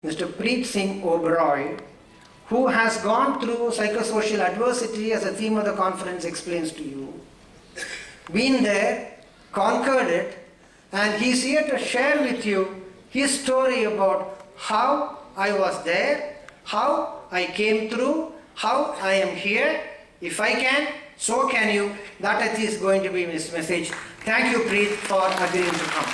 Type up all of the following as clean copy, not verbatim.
Mr. Preet Singh Oberoi, who has gone through psychosocial adversity as the theme of the conference explains to you, been there, conquered it, and he's here to share with you his story about how I was there, how I came through, how I am here. If I can, so can you. That is going to be his message. Thank you, Preet, for agreeing to come.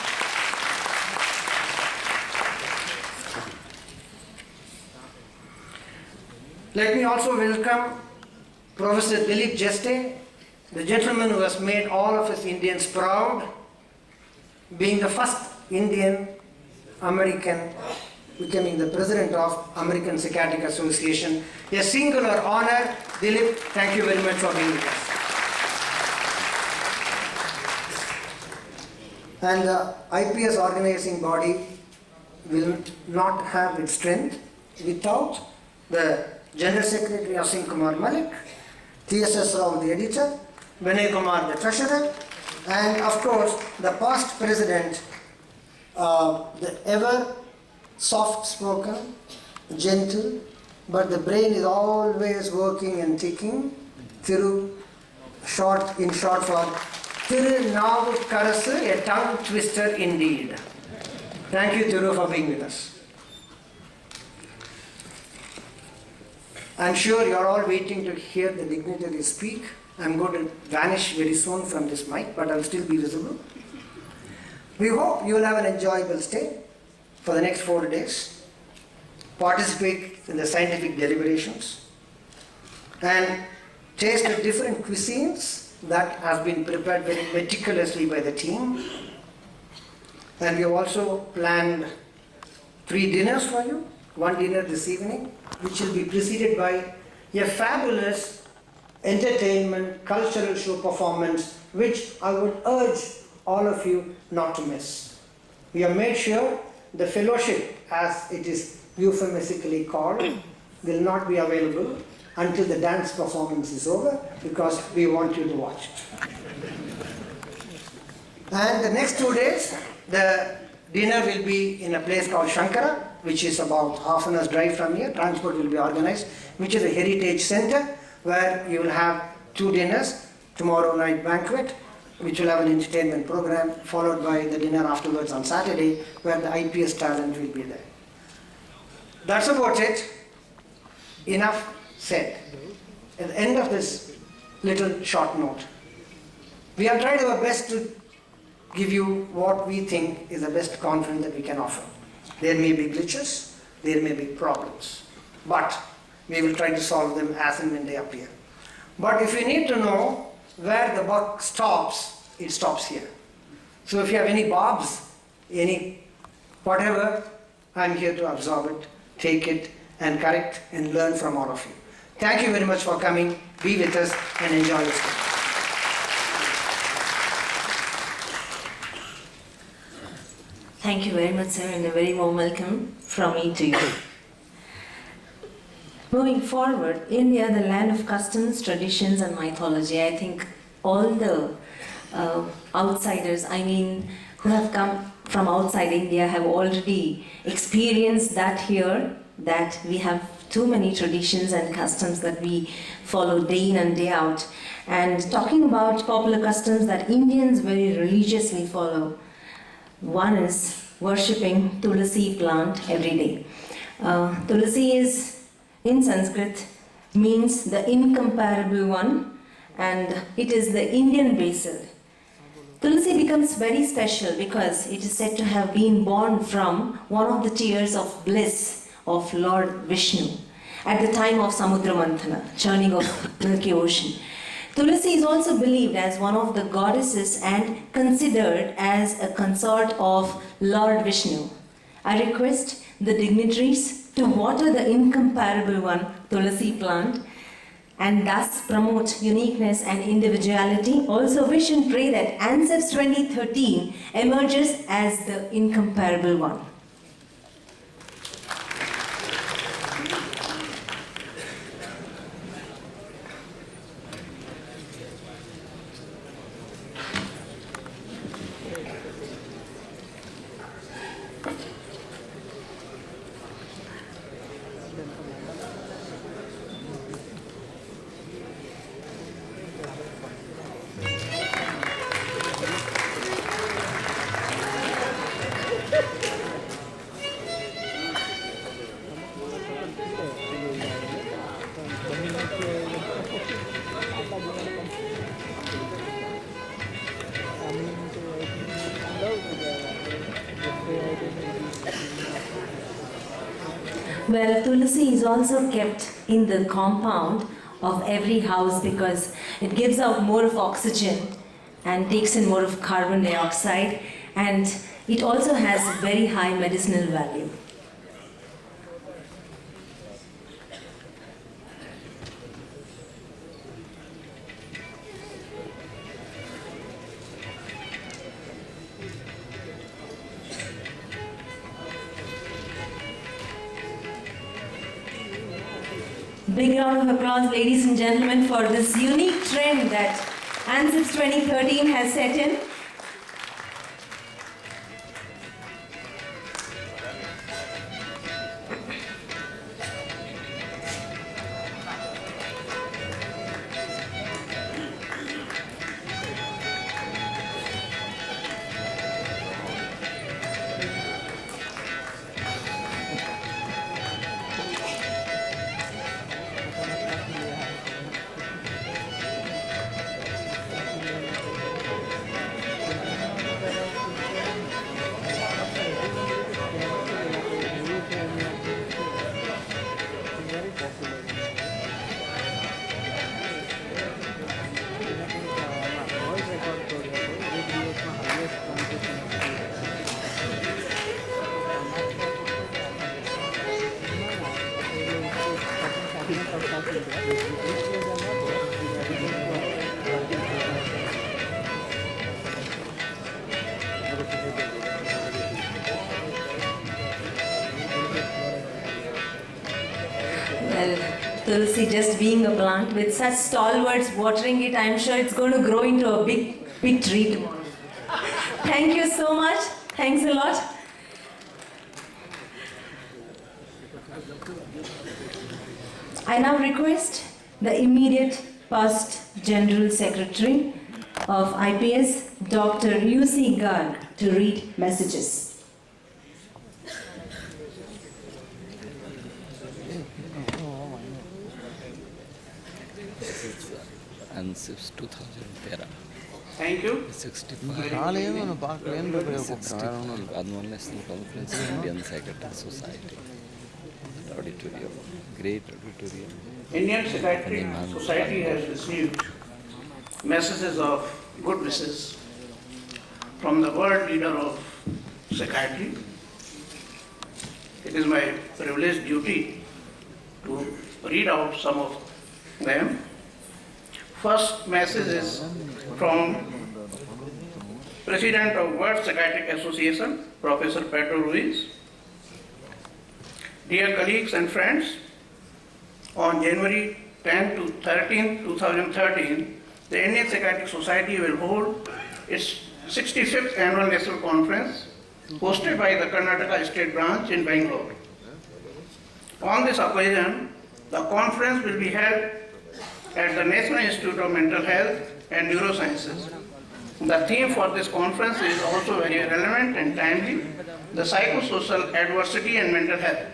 Let me also welcome Professor Dilip Jeste, the gentleman who has made all of us Indians proud, being the first Indian American becoming the president of American Psychiatric Association. A singular honor. Dilip, thank you very much for being with us. And the IPS organizing body will not have its strength without the General Secretary Asim Kumar Malik, TSS Rao the editor, Vinay Kumar the treasurer, and of course the past president, the ever soft-spoken, gentle, but the brain is always working and ticking, Thiru, in short for Thiru Navu Karasu, a tongue twister indeed. Thank you, Thiru, for being with us. I'm sure you're all waiting to hear the dignitary speak. I'm going to vanish very soon from this mic, but I'll still be visible. We hope you will have an enjoyable stay for the next 4 days. Participate in the scientific deliberations and taste the different cuisines that have been prepared very meticulously by the team. And we have also planned 3 dinners for you. 1 dinner this evening, which will be preceded by a fabulous entertainment, cultural show performance, which I would urge all of you not to miss. We have made sure the fellowship, as it is euphemistically called, will not be available until the dance performance is over, because we want you to watch it. And the next 2 days, the dinner will be in a place called Shankara, which is about half an hour's drive from here. Transport will be organized, which is a heritage center where you will have 2 dinners, tomorrow night banquet, which will have an entertainment program, followed by the dinner afterwards on Saturday, where the IPS talent will be there. That's about it. Enough said. At the end of this little short note, we have tried our best to give you what we think is the best conference that we can offer. There may be glitches, there may be problems, but we will try to solve them as and when they appear. But if you need to know where the buck stops, it stops here. So if you have any bobs, any whatever, I'm here to absorb it, take it, and correct and learn from all of you. Thank you very much for coming. Be with us and enjoy your stay. Thank you very much, sir, and a very warm welcome from me to you. Moving forward, India, the land of customs, traditions, and mythology. I think all the outsiders, who have come from outside India, have already experienced that here, that we have too many traditions and customs that we follow day in and day out. And talking about popular customs that Indians very religiously follow, one is worshipping Tulasi plant every day. Tulasi is, in Sanskrit, means the incomparable one, and it is the Indian basil. Tulasi becomes very special because it is said to have been born from one of the tears of bliss of Lord Vishnu at the time of Samudra Manthana, churning of Milky Ocean. Tulasi is also believed as one of the goddesses and considered as a consort of Lord Vishnu. I request the dignitaries to water the incomparable one, Tulasi plant, and thus promote uniqueness and individuality. Also wish and pray that ANSEPS 2013 emerges as the incomparable one. Well, Tulsi is also kept in the compound of every house because it gives out more of oxygen and takes in more of carbon dioxide, and it also has very high medicinal value. Big round of applause, ladies and gentlemen, for this unique trend that ANSIPS 2013 has set in. Well, Tulsi just being a plant with such stalwarts watering it, I'm sure it's going to grow into a big tree tomorrow. Thank you so much. Thanks a lot. I now request the immediate past General Secretary of IPS, Dr. U.C. Garg, to read messages. ANSIPS 2013. Thank you. 65. Annual National Conference of Indian Psychiatric Society. Auditorium. Great auditorium. Indian Psychiatric Society has received messages of good wishes from the world leader of psychiatry. It is my privileged duty to read out some of them. First message is from President of World Psychiatric Association, Professor Pedro Ruiz. Dear colleagues and friends, on January 10 to 13, 2013, the Indian Psychiatric Society will hold its 65th annual national conference hosted by the Karnataka State Branch in Bangalore. On this occasion, the conference will be held at the National Institute of Mental Health and Neurosciences. The theme for this conference is also very relevant and timely, the psychosocial adversity and mental health.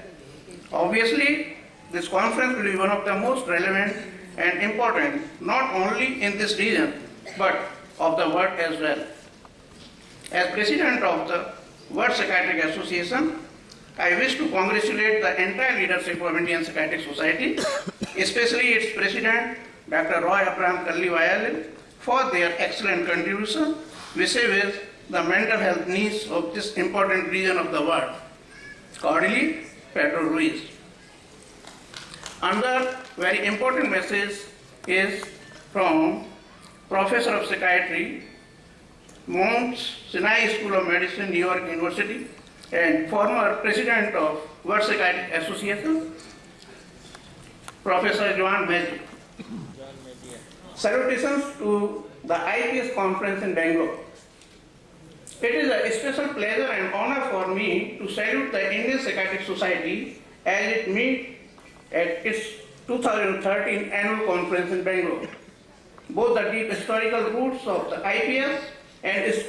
Obviously, this conference will be one of the most relevant and important, not only in this region, but of the world as well. As President of the World Psychiatric Association, I wish to congratulate the entire leadership of Indian Psychiatric Society, especially its President, Dr. Roy Abraham Kalli, for their excellent contribution vis-a-vis the mental health needs of this important region of the world. Cordially, Pedro Ruiz. Another very important message is from Professor of Psychiatry, Mount Sinai School of Medicine, New York University, and former President of World Psychiatric Association, Professor Joan Magic. Salutations to the IPS conference in Bangalore. It is a special pleasure and honor for me to salute the Indian Psychiatric Society as it meets at its 2013 annual conference in Bangalore. Both the deep historical roots of the IPS and its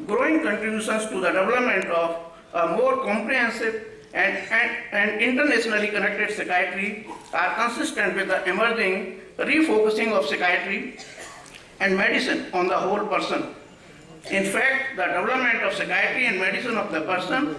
growing contributions to the development of a more comprehensive and internationally connected psychiatry are consistent with the emerging refocusing of psychiatry and medicine on the whole person. In fact, the development of psychiatry and medicine of the person